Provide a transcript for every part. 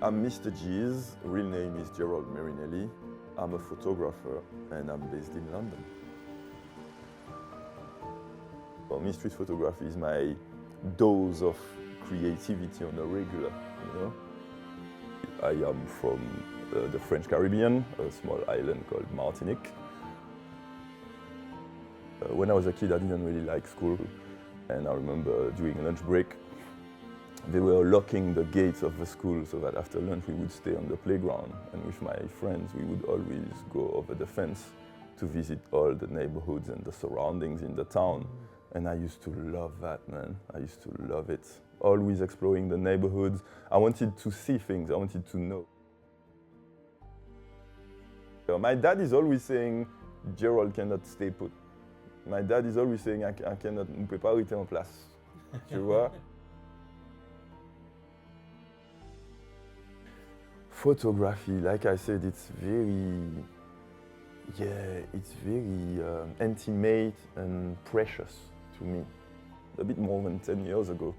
I'm Mr. G's, real name is Gérald Marie-Nelly. I'm a photographer and I'm based in London. For me, street photography is my dose of creativity on a regular, you know. I am from the French Caribbean, a small island called Martinique. When I was a kid, I didn't really like school, and I remember during lunch break, they were locking the gates of the school so that after lunch we would stay on the playground, and with my friends we would always go over the fence to visit all the neighborhoods and the surroundings in the town. And I used to love that, man. I used to love it. Always exploring the neighborhoods. I wanted to see things, I wanted to know. My dad is always saying, Gérald cannot stay put. My dad is always saying, I cannot, on ne peut pas rester en place. Tu vois? Photography, like I said, it's very intimate and precious to me. A bit more than 10 years ago,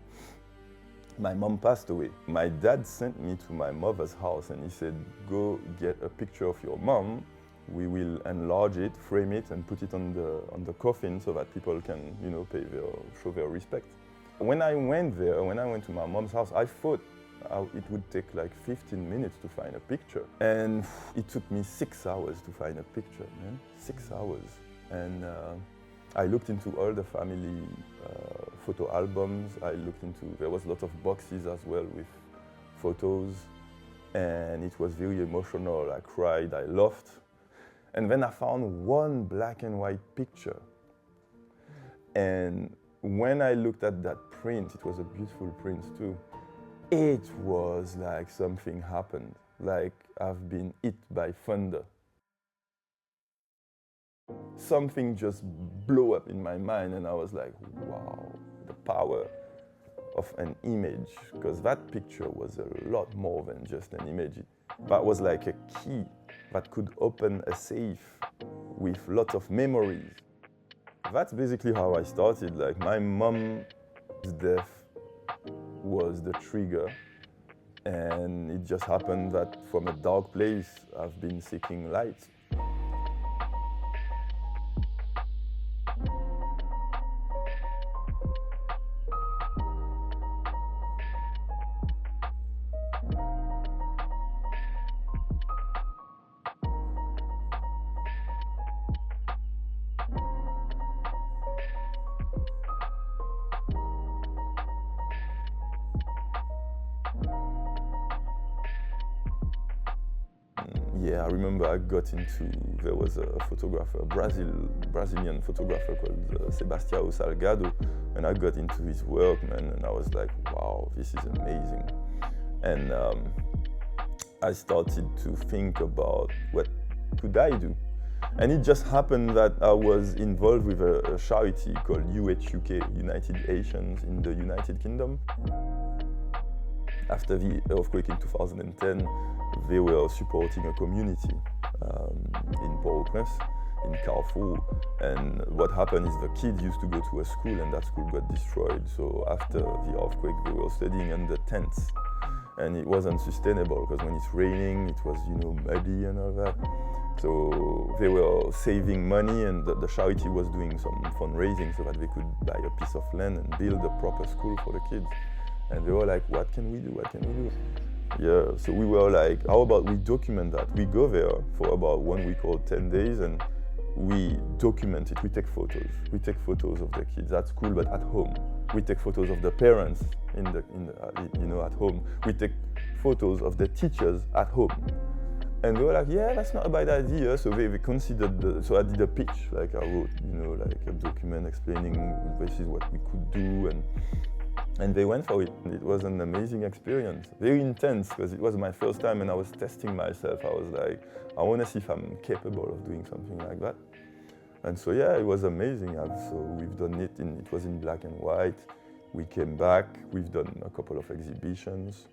my mom passed away. My dad sent me to my mother's house and he said, go get a picture of your mom. We will enlarge it, frame it, and put it on the coffin so that people can, you know, show their respect. When I went there, when I went to my mom's house, I thought it would take like 15 minutes to find a picture. And it took me 6 hours to find a picture, man. 6 hours. And I looked into all the family photo albums. There was a lot of boxes as well with photos. And it was very emotional. I cried, I laughed. And then I found one black and white picture. And when I looked at that print, it was a beautiful print too. It was like something happened, like I've been hit by thunder. Something just blew up in my mind and I was like, wow, the power of an image, because that picture was a lot more than just an image. That was like a key that could open a safe with lots of memories. That's basically how I started. Like my mom's death was the trigger, and it just happened that from a dark place I've been seeking light. Yeah, I remember there was a photographer, a Brazilian photographer called Spécial Salgado, and I got into his work, man, and I was like, wow, this is amazing. And I started to think about what could I do? And it just happened that I was involved with a charity called UHUK, United Haitians in the United Kingdom. After the earthquake in 2010, they were supporting a community in Port-au-Prince, in Carrefour. And what happened is the kids used to go to a school and that school got destroyed. So after the earthquake, they were studying under tents. And it wasn't sustainable because when it's raining, it was, you know, muddy and all that. So they were saving money and the charity was doing some fundraising so that they could buy a piece of land and build a proper school for the kids. And they were like, what can we do? What can we do? Yeah, so we were like, how about we document that? We go there for about 1 week or 10 days and we document it. We take photos. We take photos of the kids at school, but at home. We take photos of the parents at home. We take photos of the teachers at home. And they were like, yeah, that's not a bad idea. So they considered, so I did a pitch, like I wrote, you know, like a document explaining this is what we could do, and they went for it. It was an amazing experience, very intense, because it was my first time and I was testing myself. I was like, I want to see if I'm capable of doing something like that. And so yeah, it was amazing. So we've done it, it was in black and white. We came back, we've done a couple of exhibitions,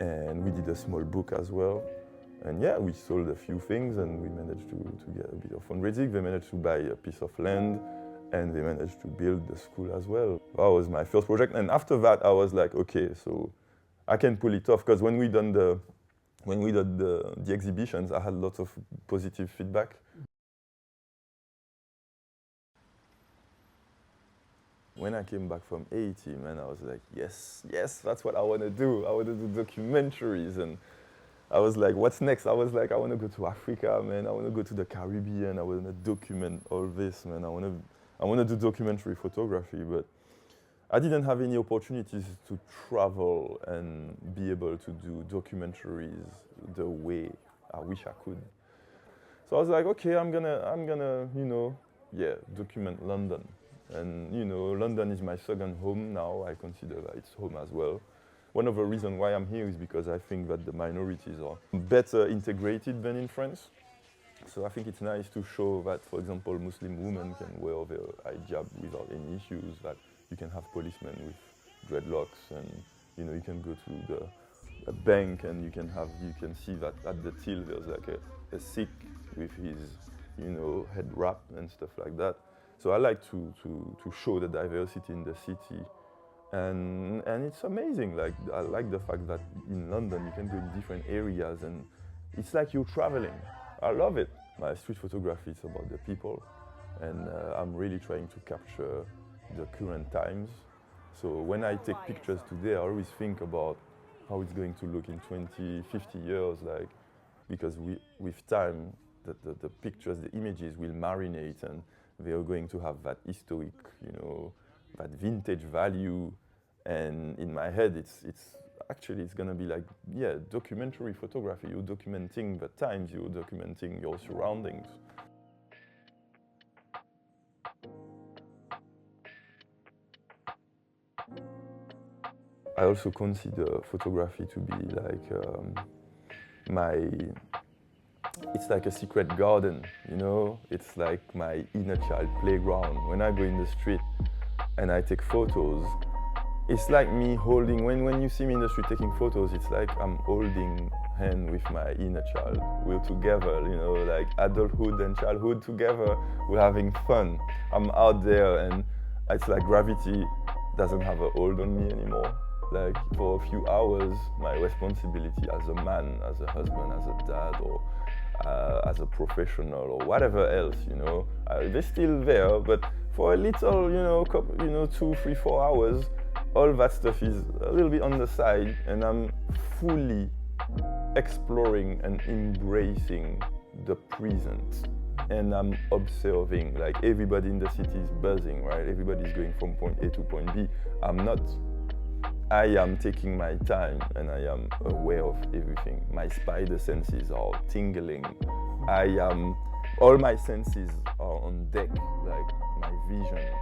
and we did a small book as well. And yeah, we sold a few things and we managed to get a bit of fundraising. They managed to buy a piece of land and they managed to build the school as well. That was my first project. And after that, I was like, okay, so I can pull it off. Because when we done the when we did the exhibitions, I had lots of positive feedback. When I came back from Haiti, man, I was like, yes, that's what I want to do. I want to do documentaries. And I was like, what's next? I was like, I want to go to Africa, man. I want to go to the Caribbean. I want to document all this, man. I want to do documentary photography, but I didn't have any opportunities to travel and be able to do documentaries the way I wish I could. So I was like, okay, I'm gonna, document London. And, London is my second home now. I consider that it's home as well. One of the reasons why I'm here is because I think that the minorities are better integrated than in France. So I think it's nice to show that, for example, Muslim women can wear their hijab without any issues, that you can have policemen with dreadlocks, and you can go to a bank and you can see that at the till there's like a Sikh with his head wrap and stuff like that. So I like to show the diversity in the city, and it's amazing. Like, I like the fact that in London you can go in different areas and it's like you're traveling. I love it. My street photography is about the people, and I'm really trying to capture the current times. So when I take pictures today, I always think about how it's going to look in 20, 50 years, like, because with time, the pictures, the images will marinate, and they are going to have that historic, that vintage value. And in my head, it's going to be like, documentary photography. You're documenting the times, you're documenting your surroundings. I also consider photography to be like it's like a secret garden, It's like my inner child playground. When I go in the street and I take photos, it's like me holding, when you see me in the street taking photos, it's like I'm holding hand with my inner child. We're together, like adulthood and childhood together. We're having fun. I'm out there, and it's like gravity doesn't have a hold on me anymore. Like, for a few hours, my responsibility as a man, as a husband, as a dad, or as a professional, or whatever else, they're still there. But for a little, 2, 3, 4 hours, all that stuff is a little bit on the side, and I'm fully exploring and embracing the present. And I'm observing, like, everybody in the city is buzzing, right? Everybody's going from point A to point B. I'm not. I am taking my time, and I am aware of everything. My spider senses are tingling. All my senses are on deck, like my vision.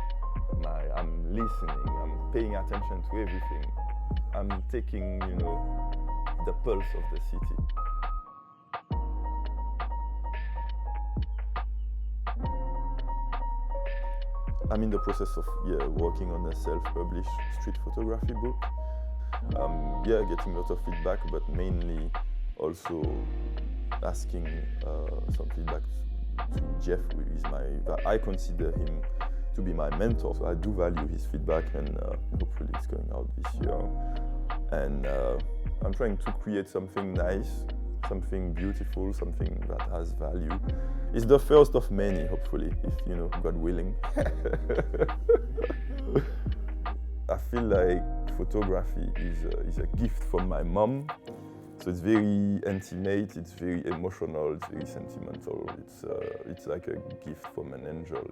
I'm listening, I'm paying attention to everything. I'm taking, the pulse of the city. I'm in the process of working on a self-published street photography book. Getting lots of feedback, but mainly also asking some feedback to Jeff, who is I consider him to be my mentor. So I do value his feedback, and hopefully it's going out this year. And I'm trying to create something nice, something beautiful, something that has value. It's the first of many, hopefully, if God willing. I feel like photography is a gift from my mom. So it's very intimate, it's very emotional, it's very sentimental. It's like a gift from an angel.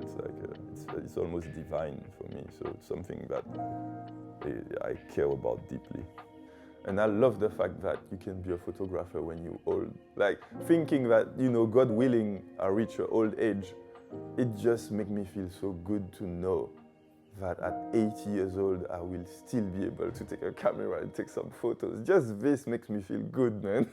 It's almost divine for me. So it's something that I care about deeply. And I love the fact that you can be a photographer when you're old. Like, thinking that, God willing, I reach an old age, it just makes me feel so good to know that at 80 years old, I will still be able to take a camera and take some photos. Just this makes me feel good, man.